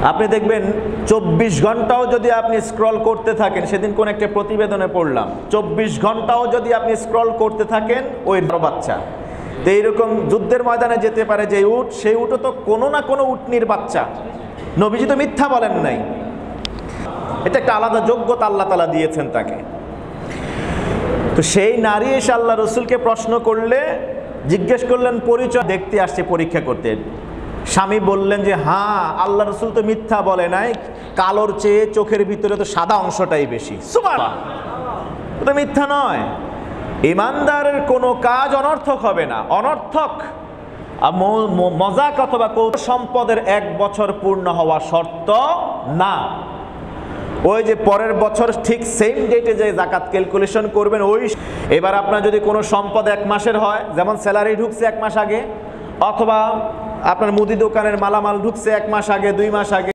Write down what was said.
আপনি দেখবেন 24 ঘন্টাও যদি আপনি স্ক্রল করতে থাকেন, সেদিন কোন একটা প্রতিবেদনে পড়লাম, 24 ঘন্টাও যদি আপনি স্ক্রল করতে থাকেন ওই বাচ্চা। তো এইরকম যুদ্ধের ময়দানে যেতে পারে যে উট, সেই উটও তো কোনো না কোনো উটনির বাচ্চা। নবীজি তো মিথ্যা বলেন নাই, এটা একটা আলাদা যোগ্যতা আল্লাহ তাআলা দিয়েছেন তাকে। তো সেই নারী এসে আল্লাহ রসুলকে প্রশ্ন করলে, জিজ্ঞেস করলেন পরিচয়, দেখতে আসছে পরীক্ষা করতে। স্বামী বললেন যে হ্যাঁ, আল্লাহ রসুল তো মিথ্যা বলে নাই, কালোর চেয়ে চোখের ভিতরে তো সাদা অংশটাই বেশি। সুবহানাল্লাহ, তো মিথ্যা নয়। ইমানদারের কোনো কাজ অনর্থক হবে না। অনর্থক মজাক অথবা কৌতুক সম্পদের 1 বছর পূর্ণ হওয়া শর্ত না। ওই যে পরের বছর ঠিক সেম ডেটে যে জাকাত ক্যালকুলেশন করবেন, ওই এবার আপনার যদি কোনো সম্পদ 1 মাসের হয়, যেমন স্যালারি ঢুকছে 1 মাস আগে, অথবা আপনার মুদি দোকানের মালামাল ঢুকছে 1 মাস আগে, 2 মাস আগে,